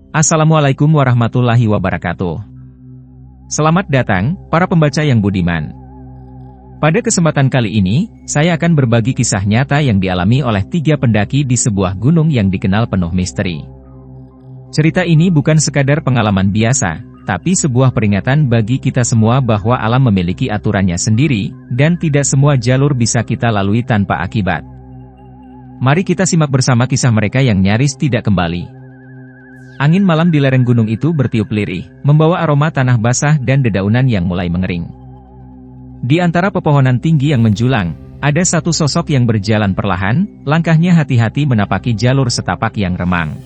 Assalamualaikum warahmatullahi wabarakatuh. Selamat datang, para pembaca yang budiman. Pada kesempatan kali ini, saya akan berbagi kisah nyata yang dialami oleh 3 pendaki di sebuah gunung yang dikenal penuh misteri. Cerita ini bukan sekadar pengalaman biasa, tapi sebuah peringatan bagi kita semua bahwa alam memiliki aturannya sendiri, dan tidak semua jalur bisa kita lalui tanpa akibat. Mari kita simak bersama kisah mereka yang nyaris tidak kembali. Angin malam di lereng gunung itu bertiup lirih, membawa aroma tanah basah dan dedaunan yang mulai mengering. Di antara pepohonan tinggi yang menjulang, ada satu sosok yang berjalan perlahan, langkahnya hati-hati menapaki jalur setapak yang remang.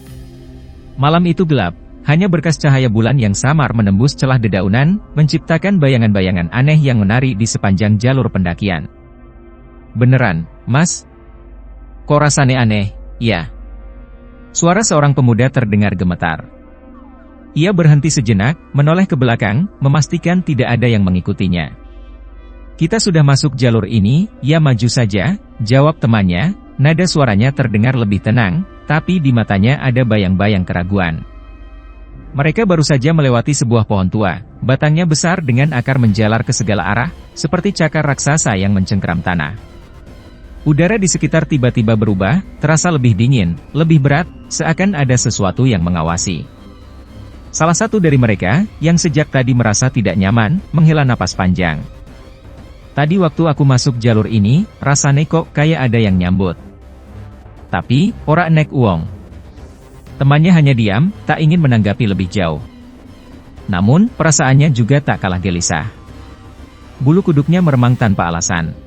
Malam itu gelap, hanya berkas cahaya bulan yang samar menembus celah dedaunan, menciptakan bayangan-bayangan aneh yang menari di sepanjang jalur pendakian. Beneran, Mas? Kok rasanya aneh? Ya. Suara seorang pemuda terdengar gemetar. Ia berhenti sejenak, menoleh ke belakang, memastikan tidak ada yang mengikutinya. Kita sudah masuk jalur ini, ya maju saja, jawab temannya, nada suaranya terdengar lebih tenang, tapi di matanya ada bayang-bayang keraguan. Mereka baru saja melewati sebuah pohon tua, batangnya besar dengan akar menjalar ke segala arah, seperti cakar raksasa yang mencengkeram tanah. Udara di sekitar tiba-tiba berubah, terasa lebih dingin, lebih berat, seakan ada sesuatu yang mengawasi. Salah satu dari mereka, yang sejak tadi merasa tidak nyaman, menghela napas panjang. Tadi waktu aku masuk jalur ini, rasanya kok kayak ada yang nyambut. Tapi, ora nek uong. Temannya hanya diam, tak ingin menanggapi lebih jauh. Namun, perasaannya juga tak kalah gelisah. Bulu kuduknya meremang tanpa alasan.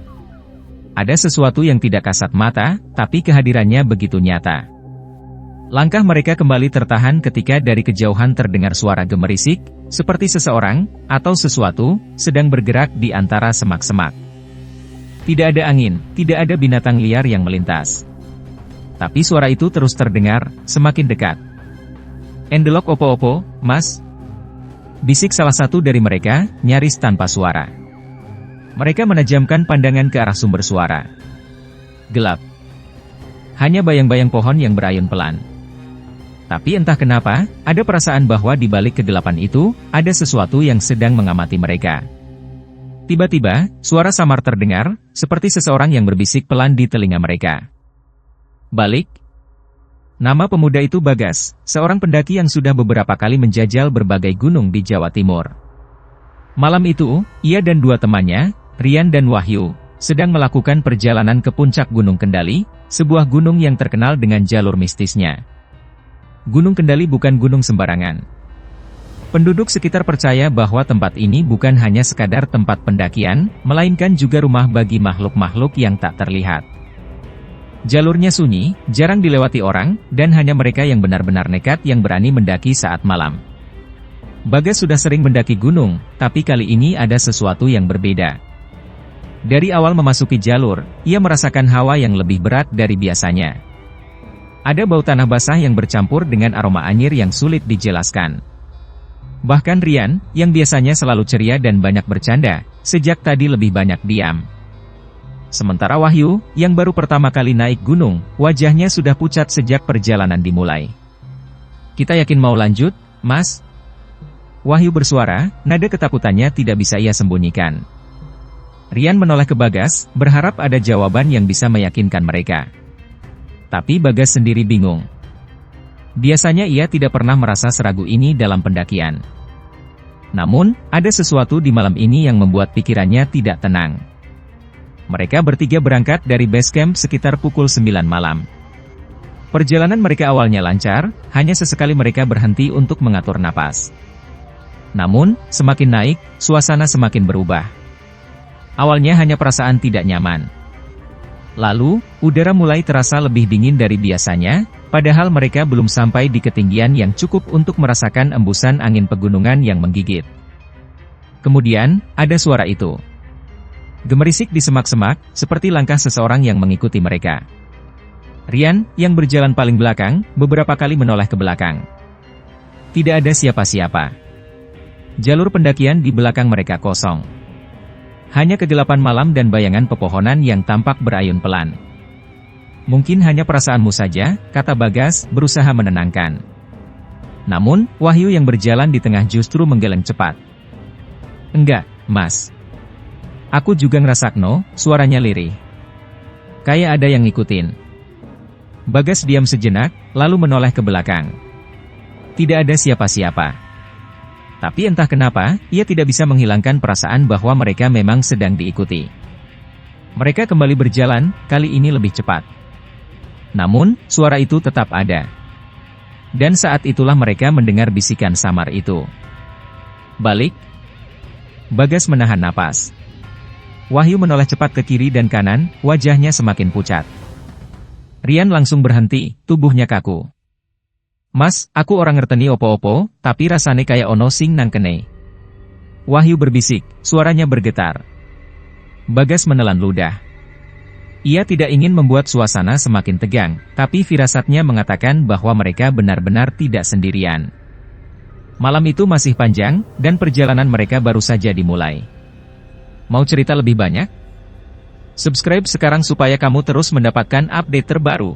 Ada sesuatu yang tidak kasat mata, tapi kehadirannya begitu nyata. Langkah mereka kembali tertahan ketika dari kejauhan terdengar suara gemerisik, seperti seseorang, atau sesuatu, sedang bergerak di antara semak-semak. Tidak ada angin, tidak ada binatang liar yang melintas. Tapi suara itu terus terdengar, semakin dekat. "Endelok opo-opo, Mas?" bisik salah satu dari mereka, nyaris tanpa suara. Mereka menajamkan pandangan ke arah sumber suara. Gelap. Hanya bayang-bayang pohon yang berayun pelan. Tapi entah kenapa, ada perasaan bahwa di balik kegelapan itu, ada sesuatu yang sedang mengamati mereka. Tiba-tiba, suara samar terdengar, seperti seseorang yang berbisik pelan di telinga mereka. "Balik." Nama pemuda itu Bagas, seorang pendaki yang sudah beberapa kali menjajal berbagai gunung di Jawa Timur. Malam itu, ia dan 2 temannya, Rian dan Wahyu, sedang melakukan perjalanan ke puncak Gunung Kendali, sebuah gunung yang terkenal dengan jalur mistisnya. Gunung Kendali bukan gunung sembarangan. Penduduk sekitar percaya bahwa tempat ini bukan hanya sekadar tempat pendakian, melainkan juga rumah bagi makhluk-makhluk yang tak terlihat. Jalurnya sunyi, jarang dilewati orang, dan hanya mereka yang benar-benar nekat yang berani mendaki saat malam. Bagas sudah sering mendaki gunung, tapi kali ini ada sesuatu yang berbeda. Dari awal memasuki jalur, ia merasakan hawa yang lebih berat dari biasanya. Ada bau tanah basah yang bercampur dengan aroma anyir yang sulit dijelaskan. Bahkan Rian, yang biasanya selalu ceria dan banyak bercanda, sejak tadi lebih banyak diam. Sementara Wahyu, yang baru pertama kali naik gunung, wajahnya sudah pucat sejak perjalanan dimulai. "Kita yakin mau lanjut, Mas?" Wahyu bersuara, nada ketakutannya tidak bisa ia sembunyikan. Rian menoleh ke Bagas, berharap ada jawaban yang bisa meyakinkan mereka. Tapi Bagas sendiri bingung. Biasanya ia tidak pernah merasa seragu ini dalam pendakian. Namun, ada sesuatu di malam ini yang membuat pikirannya tidak tenang. Mereka bertiga berangkat dari base camp sekitar pukul 9 malam. Perjalanan mereka awalnya lancar, hanya sesekali mereka berhenti untuk mengatur napas. Namun, semakin naik, suasana semakin berubah. Awalnya hanya perasaan tidak nyaman. Lalu, udara mulai terasa lebih dingin dari biasanya, padahal mereka belum sampai di ketinggian yang cukup untuk merasakan embusan angin pegunungan yang menggigit. Kemudian, ada suara itu. Gemerisik di semak-semak, seperti langkah seseorang yang mengikuti mereka. Rian, yang berjalan paling belakang, beberapa kali menoleh ke belakang. Tidak ada siapa-siapa. Jalur pendakian di belakang mereka kosong. Hanya kegelapan malam dan bayangan pepohonan yang tampak berayun pelan. "Mungkin hanya perasaanmu saja," kata Bagas, berusaha menenangkan. Namun, Wahyu yang berjalan di tengah justru menggeleng cepat. "Enggak, Mas. Aku juga ngerasakno," suaranya lirih. "Kayak ada yang ngikutin." Bagas diam sejenak, lalu menoleh ke belakang. Tidak ada siapa-siapa. Tapi entah kenapa, ia tidak bisa menghilangkan perasaan bahwa mereka memang sedang diikuti. Mereka kembali berjalan, kali ini lebih cepat. Namun, suara itu tetap ada. Dan saat itulah mereka mendengar bisikan samar itu. "Balik!" Bagas menahan napas. Wahyu menoleh cepat ke kiri dan kanan, wajahnya semakin pucat. Rian langsung berhenti, tubuhnya kaku. "Mas, aku orang ngerteni opo-opo, tapi rasane kayak ono sing nang kene." Wahyu berbisik, suaranya bergetar. Bagas menelan ludah. Ia tidak ingin membuat suasana semakin tegang, tapi firasatnya mengatakan bahwa mereka benar-benar tidak sendirian. Malam itu masih panjang, dan perjalanan mereka baru saja dimulai. Mau cerita lebih banyak? Subscribe sekarang supaya kamu terus mendapatkan update terbaru.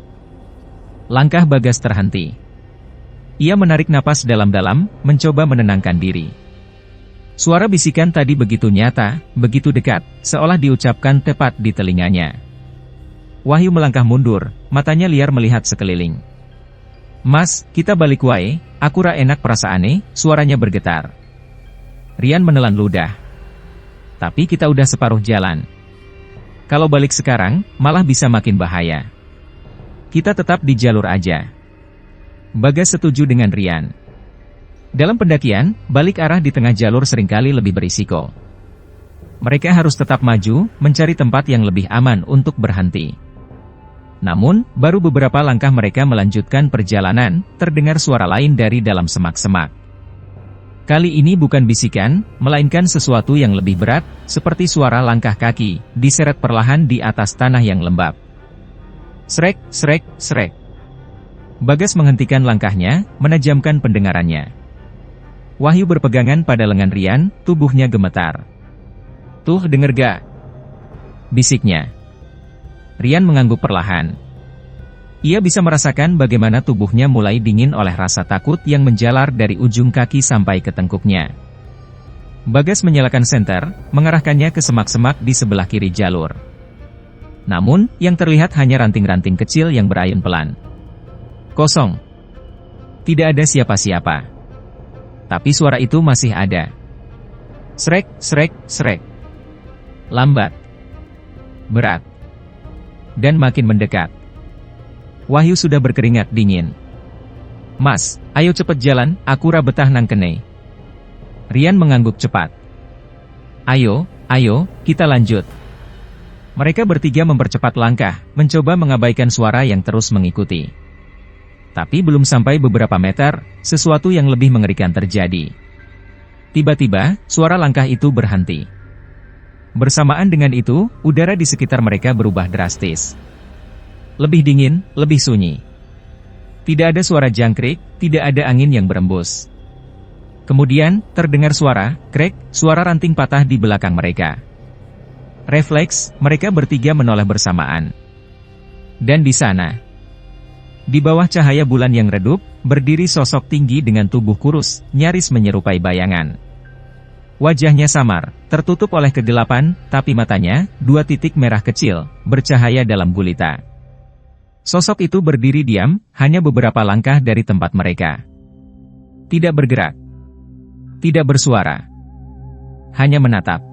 Langkah Bagas terhenti. Ia menarik napas dalam-dalam, mencoba menenangkan diri. Suara bisikan tadi begitu nyata, begitu dekat, seolah diucapkan tepat di telinganya. Wahyu melangkah mundur, matanya liar melihat sekeliling. "Mas, kita balik wae, aku ra enak perasaane," suaranya bergetar. Rian menelan ludah. "Tapi kita udah separuh jalan. Kalau balik sekarang, malah bisa makin bahaya. Kita tetap di jalur aja." Bagas setuju dengan Rian. Dalam pendakian, balik arah di tengah jalur seringkali lebih berisiko. Mereka harus tetap maju, mencari tempat yang lebih aman untuk berhenti. Namun, baru beberapa langkah mereka melanjutkan perjalanan, terdengar suara lain dari dalam semak-semak. Kali ini bukan bisikan, melainkan sesuatu yang lebih berat, seperti suara langkah kaki, diseret perlahan di atas tanah yang lembab. Srek, srek, srek. Bagas menghentikan langkahnya, menajamkan pendengarannya. Wahyu berpegangan pada lengan Rian, tubuhnya gemetar. "Tuh denger gak?" bisiknya. Rian mengangguk perlahan. Ia bisa merasakan bagaimana tubuhnya mulai dingin oleh rasa takut yang menjalar dari ujung kaki sampai ke tengkuknya. Bagas menyalakan senter, mengarahkannya ke semak-semak di sebelah kiri jalur. Namun, yang terlihat hanya ranting-ranting kecil yang berayun pelan. Kosong. Tidak ada siapa-siapa. Tapi suara itu masih ada. Srek, srek, srek. Lambat. Berat. Dan makin mendekat. Wahyu sudah berkeringat dingin. "Mas, ayo cepet jalan, aku ra betah nang kene." Rian mengangguk cepat. Ayo, kita lanjut." Mereka bertiga mempercepat langkah, mencoba mengabaikan suara yang terus mengikuti. Tapi belum sampai beberapa meter, sesuatu yang lebih mengerikan terjadi. Tiba-tiba, suara langkah itu berhenti. Bersamaan dengan itu, udara di sekitar mereka berubah drastis. Lebih dingin, lebih sunyi. Tidak ada suara jangkrik, tidak ada angin yang berembus. Kemudian, terdengar suara, krek, suara ranting patah di belakang mereka. Refleks, mereka bertiga menoleh bersamaan. Dan di sana, di bawah cahaya bulan yang redup, berdiri sosok tinggi dengan tubuh kurus, nyaris menyerupai bayangan. Wajahnya samar, tertutup oleh kegelapan, tapi matanya, 2 titik merah kecil, bercahaya dalam gulita. Sosok itu berdiri diam, hanya beberapa langkah dari tempat mereka. Tidak bergerak. Tidak bersuara. Hanya menatap.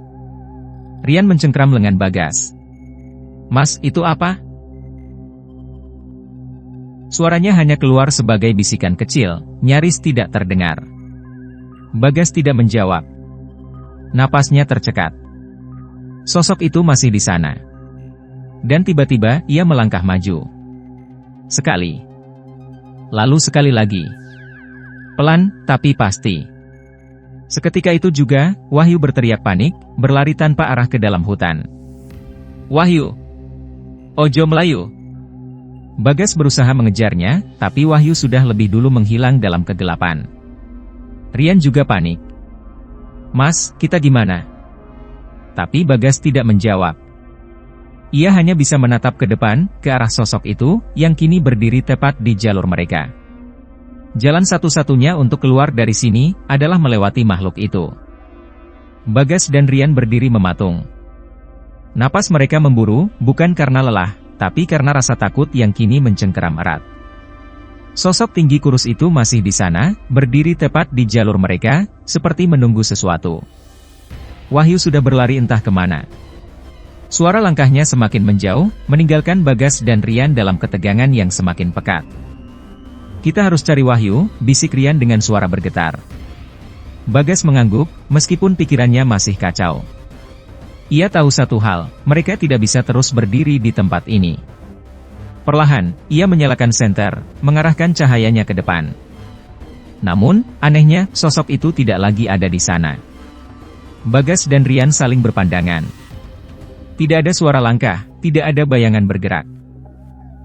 Rian mencengkram lengan Bagas. "Mas, itu apa?" Suaranya hanya keluar sebagai bisikan kecil, nyaris tidak terdengar. Bagas tidak menjawab. Napasnya tercekat. Sosok itu masih di sana. Dan tiba-tiba, ia melangkah maju. Sekali. Lalu sekali lagi. Pelan, tapi pasti. Seketika itu juga, Wahyu berteriak panik, berlari tanpa arah ke dalam hutan. "Wahyu! Ojo melayu!" Bagas berusaha mengejarnya, tapi Wahyu sudah lebih dulu menghilang dalam kegelapan. Rian juga panik. "Mas, kita gimana?" Tapi Bagas tidak menjawab. Ia hanya bisa menatap ke depan, ke arah sosok itu, yang kini berdiri tepat di jalur mereka. Jalan satu-satunya untuk keluar dari sini adalah melewati makhluk itu. Bagas dan Rian berdiri mematung. Napas mereka memburu, bukan karena lelah, tapi karena rasa takut yang kini mencengkeram erat. Sosok tinggi kurus itu masih di sana, berdiri tepat di jalur mereka, seperti menunggu sesuatu. Wahyu sudah berlari entah kemana. Suara langkahnya semakin menjauh, meninggalkan Bagas dan Rian dalam ketegangan yang semakin pekat. "Kita harus cari Wahyu," bisik Rian dengan suara bergetar. Bagas mengangguk, meskipun pikirannya masih kacau. Ia tahu satu hal, mereka tidak bisa terus berdiri di tempat ini. Perlahan, ia menyalakan senter, mengarahkan cahayanya ke depan. Namun, anehnya, sosok itu tidak lagi ada di sana. Bagas dan Rian saling berpandangan. Tidak ada suara langkah, tidak ada bayangan bergerak.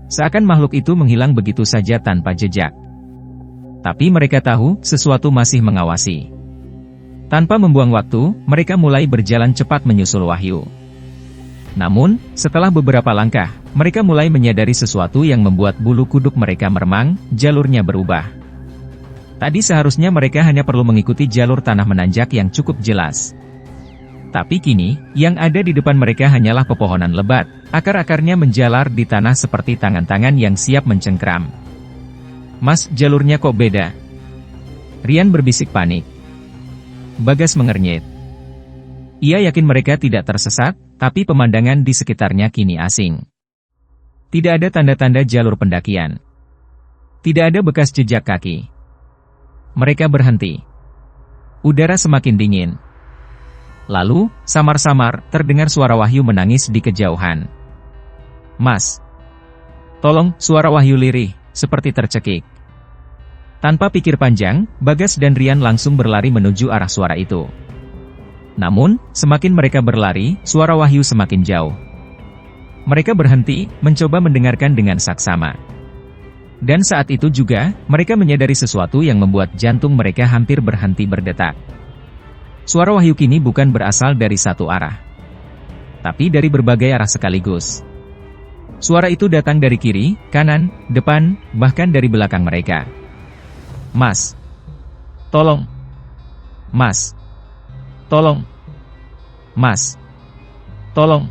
Seakan makhluk itu menghilang begitu saja tanpa jejak. Tapi mereka tahu, sesuatu masih mengawasi. Tanpa membuang waktu, mereka mulai berjalan cepat menyusul Wahyu. Namun, setelah beberapa langkah, mereka mulai menyadari sesuatu yang membuat bulu kuduk mereka meremang, jalurnya berubah. Tadi seharusnya mereka hanya perlu mengikuti jalur tanah menanjak yang cukup jelas. Tapi kini, yang ada di depan mereka hanyalah pepohonan lebat, akar-akarnya menjalar di tanah seperti tangan-tangan yang siap mencengkeram. "Mas, jalurnya kok beda?" Rian berbisik panik. Bagas mengernyit. Ia yakin mereka tidak tersesat, tapi pemandangan di sekitarnya kini asing. Tidak ada tanda-tanda jalur pendakian. Tidak ada bekas jejak kaki. Mereka berhenti. Udara semakin dingin. Lalu, samar-samar, terdengar suara Wahyu menangis di kejauhan. "Mas! Tolong!" Suara Wahyu lirih, seperti tercekik. Tanpa pikir panjang, Bagas dan Rian langsung berlari menuju arah suara itu. Namun, semakin mereka berlari, suara Wahyu semakin jauh. Mereka berhenti, mencoba mendengarkan dengan saksama. Dan saat itu juga, mereka menyadari sesuatu yang membuat jantung mereka hampir berhenti berdetak. Suara Wahyu kini bukan berasal dari satu arah, tapi dari berbagai arah sekaligus. Suara itu datang dari kiri, kanan, depan, bahkan dari belakang mereka. "Mas! Tolong! Mas! Tolong! Mas! Tolong!"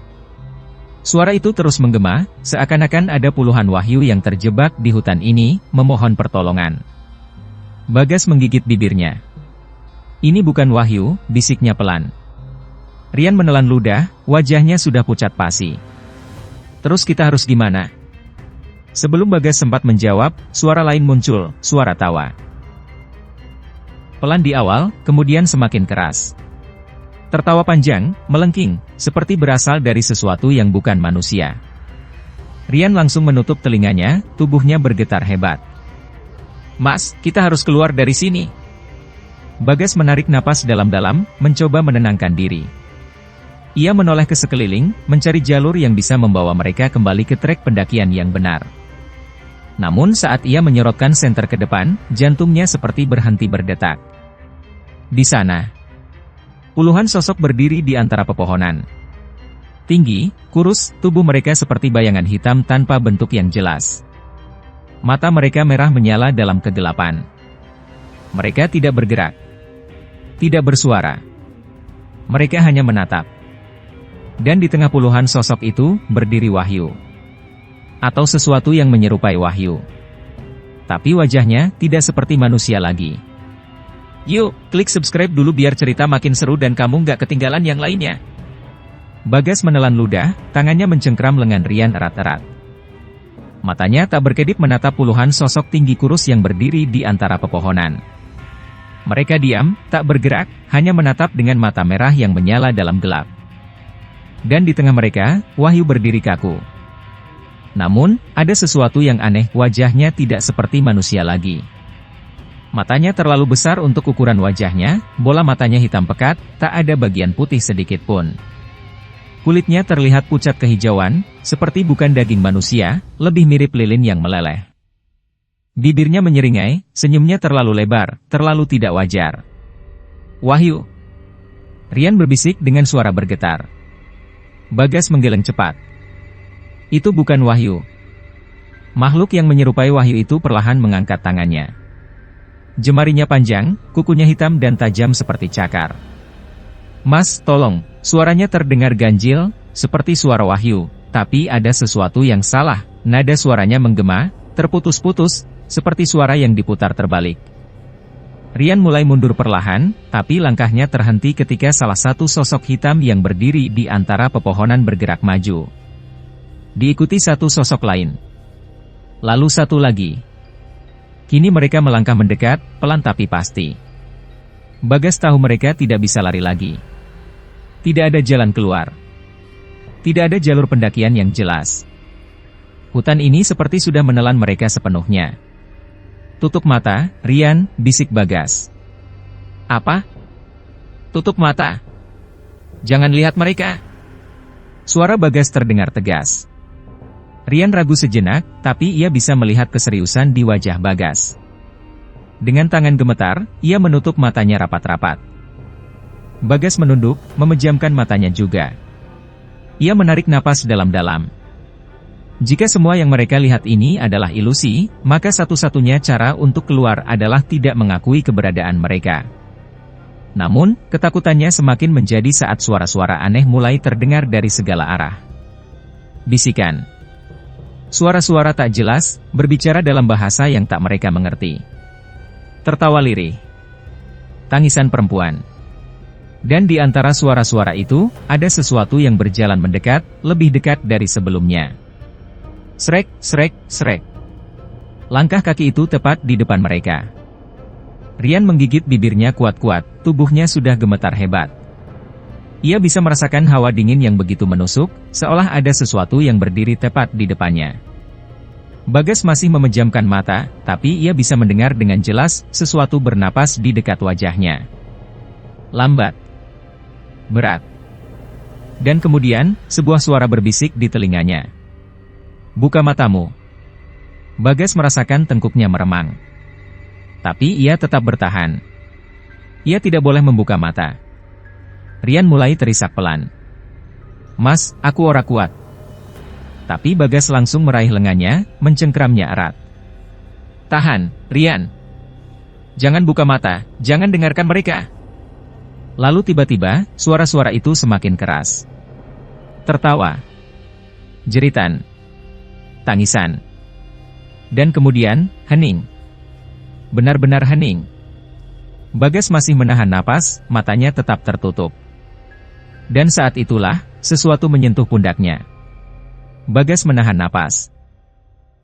Suara itu terus menggema, seakan-akan ada puluhan Wahyu yang terjebak di hutan ini, memohon pertolongan. Bagas menggigit bibirnya. "Ini bukan Wahyu," bisiknya pelan. Rian menelan ludah, wajahnya sudah pucat pasi. "Terus kita harus gimana?" Sebelum Bagas sempat menjawab, suara lain muncul, suara tawa. Pelan di awal, kemudian semakin keras. Tertawa panjang, melengking, seperti berasal dari sesuatu yang bukan manusia. Rian langsung menutup telinganya, tubuhnya bergetar hebat. "Mas, kita harus keluar dari sini." Bagas menarik napas dalam-dalam, mencoba menenangkan diri. Ia menoleh ke sekeliling, mencari jalur yang bisa membawa mereka kembali ke trek pendakian yang benar. Namun saat ia menyorotkan senter ke depan, jantungnya seperti berhenti berdetak. Di sana, puluhan sosok berdiri di antara pepohonan. Tinggi, kurus, tubuh mereka seperti bayangan hitam tanpa bentuk yang jelas. Mata mereka merah menyala dalam kegelapan. Mereka tidak bergerak, tidak bersuara. Mereka hanya menatap. Dan di tengah puluhan sosok itu, berdiri Wahyu. Atau sesuatu yang menyerupai Wahyu. Tapi wajahnya tidak seperti manusia lagi. Yuk, klik subscribe dulu biar cerita makin seru dan kamu nggak ketinggalan yang lainnya. Bagas menelan ludah, tangannya mencengkram lengan Rian erat-erat. Matanya tak berkedip menatap puluhan sosok tinggi kurus yang berdiri di antara pepohonan. Mereka diam, tak bergerak, hanya menatap dengan mata merah yang menyala dalam gelap. Dan di tengah mereka, Wahyu berdiri kaku. Namun, ada sesuatu yang aneh, wajahnya tidak seperti manusia lagi. Matanya terlalu besar untuk ukuran wajahnya, bola matanya hitam pekat, tak ada bagian putih sedikit pun. Kulitnya terlihat pucat kehijauan, seperti bukan daging manusia, lebih mirip lilin yang meleleh. Bibirnya menyeringai, senyumnya terlalu lebar, terlalu tidak wajar. "Wahyu!" Rian berbisik dengan suara bergetar. Bagas menggeleng cepat. Itu bukan Wahyu. Makhluk yang menyerupai Wahyu itu perlahan mengangkat tangannya. Jemarinya panjang, kukunya hitam dan tajam seperti cakar. "Mas, tolong," suaranya terdengar ganjil, seperti suara Wahyu, tapi ada sesuatu yang salah. Nada suaranya menggema, terputus-putus, seperti suara yang diputar terbalik. Rian mulai mundur perlahan, tapi langkahnya terhenti ketika salah satu sosok hitam yang berdiri di antara pepohonan bergerak maju. Diikuti satu sosok lain. Lalu satu lagi. Kini mereka melangkah mendekat, pelan tapi pasti. Bagas tahu mereka tidak bisa lari lagi. Tidak ada jalan keluar. Tidak ada jalur pendakian yang jelas. Hutan ini seperti sudah menelan mereka sepenuhnya. "Tutup mata, Rian," bisik Bagas. "Apa? Tutup mata? Jangan lihat mereka." Suara Bagas terdengar tegas. Rian ragu sejenak, tapi ia bisa melihat keseriusan di wajah Bagas. Dengan tangan gemetar, ia menutup matanya rapat-rapat. Bagas menunduk, memejamkan matanya juga. Ia menarik napas dalam-dalam. Jika semua yang mereka lihat ini adalah ilusi, maka satu-satunya cara untuk keluar adalah tidak mengakui keberadaan mereka. Namun, ketakutannya semakin menjadi saat suara-suara aneh mulai terdengar dari segala arah. Bisikan. Suara-suara tak jelas, berbicara dalam bahasa yang tak mereka mengerti. Tertawa lirih. Tangisan perempuan. Dan di antara suara-suara itu, ada sesuatu yang berjalan mendekat, lebih dekat dari sebelumnya. Srek, srek, srek. Langkah kaki itu tepat di depan mereka. Rian menggigit bibirnya kuat-kuat, tubuhnya sudah gemetar hebat. Ia bisa merasakan hawa dingin yang begitu menusuk, seolah ada sesuatu yang berdiri tepat di depannya. Bagas masih memejamkan mata, tapi ia bisa mendengar dengan jelas sesuatu bernapas di dekat wajahnya. Lambat. Berat. Dan kemudian, sebuah suara berbisik di telinganya. "Buka matamu." Bagas merasakan tengkuknya meremang. Tapi ia tetap bertahan. Ia tidak boleh membuka mata. Rian mulai terisak pelan. "Mas, aku ora kuat." Tapi Bagas langsung meraih lengannya, mencengkramnya erat. "Tahan, Rian. Jangan buka mata, jangan dengarkan mereka." Lalu tiba-tiba, suara-suara itu semakin keras. Tertawa. Jeritan. Tangisan. Dan kemudian, hening. Benar-benar hening. Bagas masih menahan napas, matanya tetap tertutup. Dan saat itulah, sesuatu menyentuh pundaknya. Bagas menahan napas.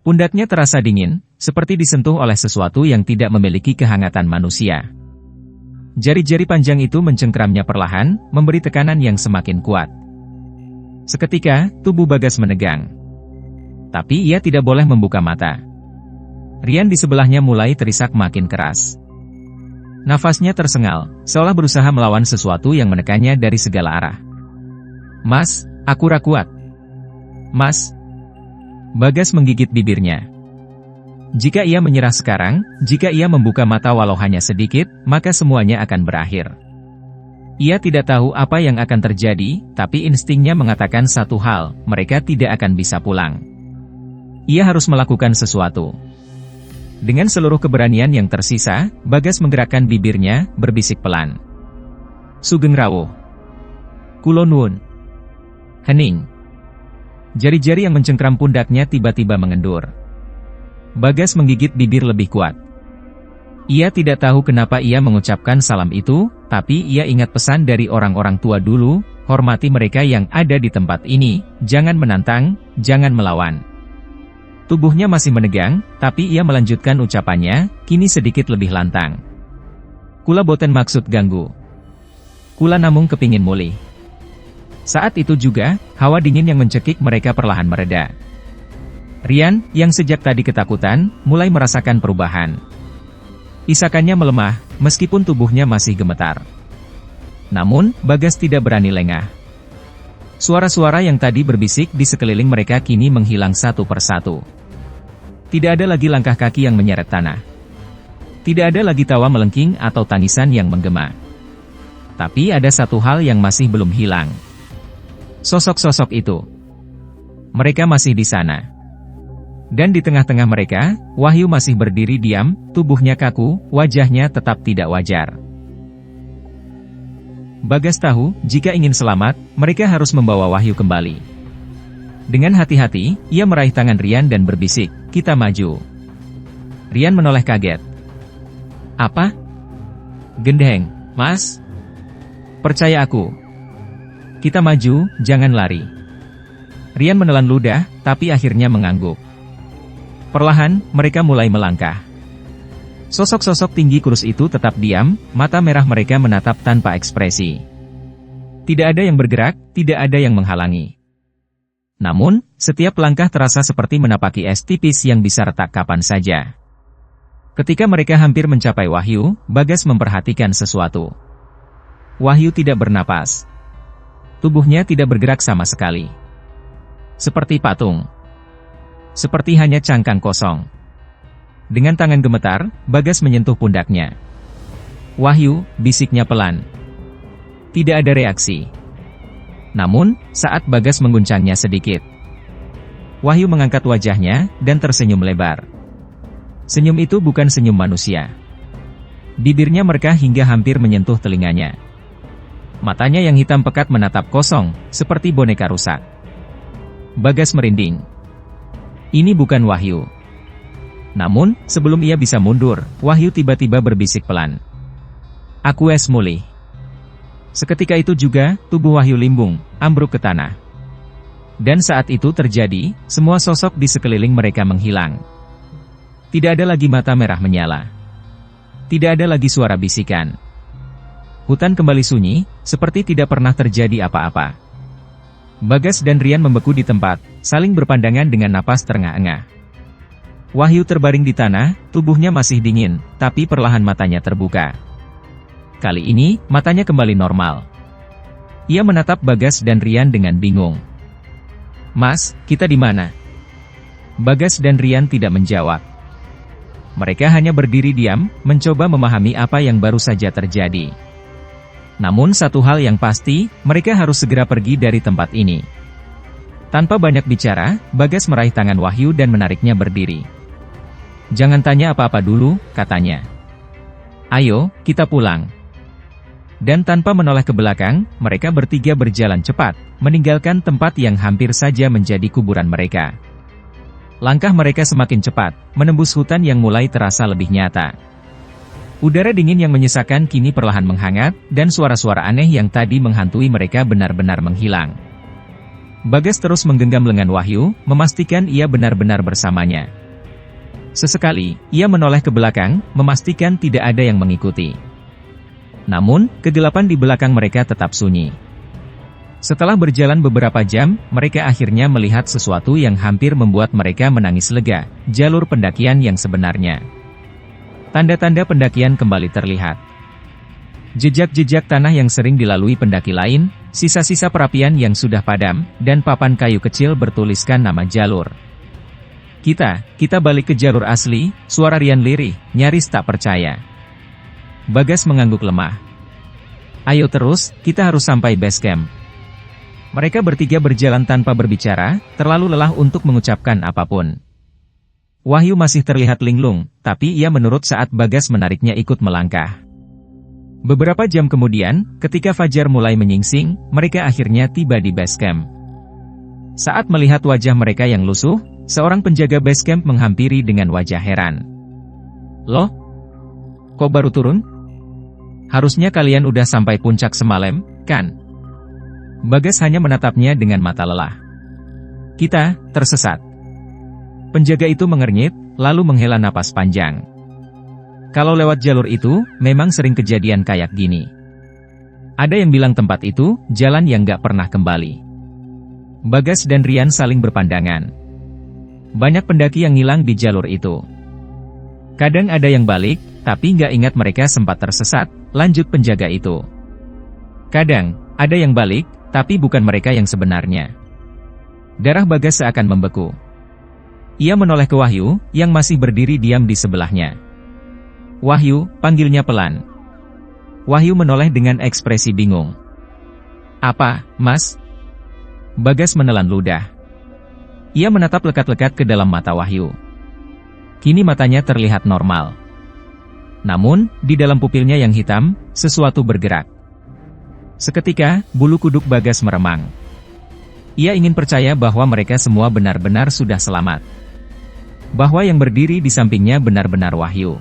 Pundaknya terasa dingin, seperti disentuh oleh sesuatu yang tidak memiliki kehangatan manusia. Jari-jari panjang itu mencengkramnya perlahan, memberi tekanan yang semakin kuat. Seketika, tubuh Bagas menegang. Tapi ia tidak boleh membuka mata. Rian di sebelahnya mulai terisak makin keras. Nafasnya tersengal, seolah berusaha melawan sesuatu yang menekannya dari segala arah. "Mas, aku ra kuat. Mas." Bagas menggigit bibirnya. Jika ia menyerah sekarang, jika ia membuka mata walau hanya sedikit, maka semuanya akan berakhir. Ia tidak tahu apa yang akan terjadi, tapi instingnya mengatakan satu hal, mereka tidak akan bisa pulang. Ia harus melakukan sesuatu. Dengan seluruh keberanian yang tersisa, Bagas menggerakkan bibirnya, berbisik pelan. "Sugeng rawuh. Kulo nuwun." Hening. Jari-jari yang mencengkram pundaknya tiba-tiba mengendur. Bagas menggigit bibir lebih kuat. Ia tidak tahu kenapa ia mengucapkan salam itu, tapi ia ingat pesan dari orang-orang tua dulu, hormati mereka yang ada di tempat ini, jangan menantang, jangan melawan. Tubuhnya masih menegang, tapi ia melanjutkan ucapannya, kini sedikit lebih lantang. "Kula boten maksud ganggu. Kula namung kepingin mulih." Saat itu juga, hawa dingin yang mencekik mereka perlahan mereda. Rian, yang sejak tadi ketakutan, mulai merasakan perubahan. Isakannya melemah, meskipun tubuhnya masih gemetar. Namun, Bagas tidak berani lengah. Suara-suara yang tadi berbisik di sekeliling mereka kini menghilang satu persatu. Tidak ada lagi langkah kaki yang menyeret tanah. Tidak ada lagi tawa melengking atau tangisan yang menggema. Tapi ada satu hal yang masih belum hilang. Sosok-sosok itu. Mereka masih di sana. Dan di tengah-tengah mereka, Wahyu masih berdiri diam, tubuhnya kaku, wajahnya tetap tidak wajar. Bagas tahu, jika ingin selamat, mereka harus membawa Wahyu kembali. Dengan hati-hati, ia meraih tangan Rian dan berbisik, "Kita maju." Rian menoleh kaget. "Apa?" "Gendeng, Mas. Percaya aku. Kita maju, jangan lari." Rian menelan ludah, tapi akhirnya mengangguk. Perlahan, mereka mulai melangkah. Sosok-sosok tinggi kurus itu tetap diam, mata merah mereka menatap tanpa ekspresi. Tidak ada yang bergerak, tidak ada yang menghalangi. Namun, setiap langkah terasa seperti menapaki es tipis yang bisa retak kapan saja. Ketika mereka hampir mencapai Wahyu, Bagas memperhatikan sesuatu. Wahyu tidak bernapas. Tubuhnya tidak bergerak sama sekali. Seperti patung. Seperti hanya cangkang kosong. Dengan tangan gemetar, Bagas menyentuh pundaknya. "Wahyu," bisiknya pelan. Tidak ada reaksi. Namun, saat Bagas mengguncangnya sedikit, Wahyu mengangkat wajahnya dan tersenyum lebar. Senyum itu bukan senyum manusia. Bibirnya merkah hingga hampir menyentuh telinganya. Matanya yang hitam pekat menatap kosong, seperti boneka rusak. Bagas merinding. Ini bukan Wahyu. Namun, sebelum ia bisa mundur, Wahyu tiba-tiba berbisik pelan. "Aku es mulih." Seketika itu juga, tubuh Wahyu limbung, ambruk ke tanah. Dan saat itu terjadi, semua sosok di sekeliling mereka menghilang. Tidak ada lagi mata merah menyala. Tidak ada lagi suara bisikan. Hutan kembali sunyi, seperti tidak pernah terjadi apa-apa. Bagas dan Rian membeku di tempat, saling berpandangan dengan napas terengah-engah. Wahyu terbaring di tanah, tubuhnya masih dingin, tapi perlahan matanya terbuka. Kali ini, matanya kembali normal. Ia menatap Bagas dan Rian dengan bingung. "Mas, kita di mana?" Bagas dan Rian tidak menjawab. Mereka hanya berdiri diam, mencoba memahami apa yang baru saja terjadi. Namun satu hal yang pasti, mereka harus segera pergi dari tempat ini. Tanpa banyak bicara, Bagas meraih tangan Wahyu dan menariknya berdiri. "Jangan tanya apa-apa dulu," katanya. "Ayo, kita pulang." Dan tanpa menoleh ke belakang, mereka bertiga berjalan cepat, meninggalkan tempat yang hampir saja menjadi kuburan mereka. Langkah mereka semakin cepat, menembus hutan yang mulai terasa lebih nyata. Udara dingin yang menyesakan kini perlahan menghangat, dan suara-suara aneh yang tadi menghantui mereka benar-benar menghilang. Bagas terus menggenggam lengan Wahyu, memastikan ia benar-benar bersamanya. Sesekali, ia menoleh ke belakang, memastikan tidak ada yang mengikuti. Namun, kegelapan di belakang mereka tetap sunyi. Setelah berjalan beberapa jam, mereka akhirnya melihat sesuatu yang hampir membuat mereka menangis lega, jalur pendakian yang sebenarnya. Tanda-tanda pendakian kembali terlihat. Jejak-jejak tanah yang sering dilalui pendaki lain, sisa-sisa perapian yang sudah padam, dan papan kayu kecil bertuliskan nama jalur. Kita balik ke jalur asli," suara Rian lirih, nyaris tak percaya. Bagas mengangguk lemah. "Ayo terus, kita harus sampai base camp." Mereka bertiga berjalan tanpa berbicara, terlalu lelah untuk mengucapkan apapun. Wahyu masih terlihat linglung, tapi ia menurut saat Bagas menariknya ikut melangkah. Beberapa jam kemudian, ketika fajar mulai menyingsing, mereka akhirnya tiba di base camp. Saat melihat wajah mereka yang lusuh, seorang penjaga base camp menghampiri dengan wajah heran. "Loh? Kok baru turun? Harusnya kalian udah sampai puncak semalam, kan?" Bagas hanya menatapnya dengan mata lelah. "Kita tersesat." Penjaga itu mengernyit, lalu menghela napas panjang. Kalau lewat jalur itu, memang sering kejadian kayak gini. Ada yang bilang tempat itu, jalan yang gak pernah kembali. Bagas dan Rian saling berpandangan. Banyak pendaki yang hilang di jalur itu. Kadang ada yang balik, tapi gak ingat mereka sempat tersesat, lanjut penjaga itu. Kadang, ada yang balik, tapi bukan mereka yang sebenarnya. Darah Bagas seakan membeku. Ia menoleh ke Wahyu, yang masih berdiri diam di sebelahnya. "Wahyu," panggilnya pelan. Wahyu menoleh dengan ekspresi bingung. "Apa, Mas?" Bagas menelan ludah. Ia menatap lekat-lekat ke dalam mata Wahyu. Kini matanya terlihat normal. Namun, di dalam pupilnya yang hitam, sesuatu bergerak. Seketika, bulu kuduk Bagas meremang. Ia ingin percaya bahwa mereka semua benar-benar sudah selamat. Bahwa yang berdiri di sampingnya benar-benar Wahyu.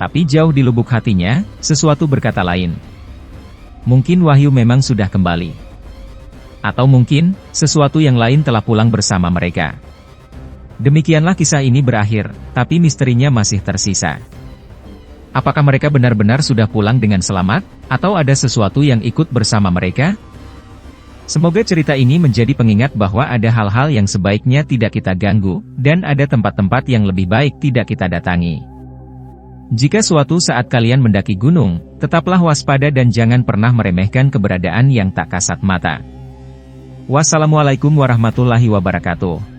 Tapi jauh di lubuk hatinya, sesuatu berkata lain. Mungkin Wahyu memang sudah kembali. Atau mungkin, sesuatu yang lain telah pulang bersama mereka. Demikianlah kisah ini berakhir, tapi misterinya masih tersisa. Apakah mereka benar-benar sudah pulang dengan selamat, atau ada sesuatu yang ikut bersama mereka? Semoga cerita ini menjadi pengingat bahwa ada hal-hal yang sebaiknya tidak kita ganggu, dan ada tempat-tempat yang lebih baik tidak kita datangi. Jika suatu saat kalian mendaki gunung, tetaplah waspada dan jangan pernah meremehkan keberadaan yang tak kasat mata. Wassalamualaikum warahmatullahi wabarakatuh.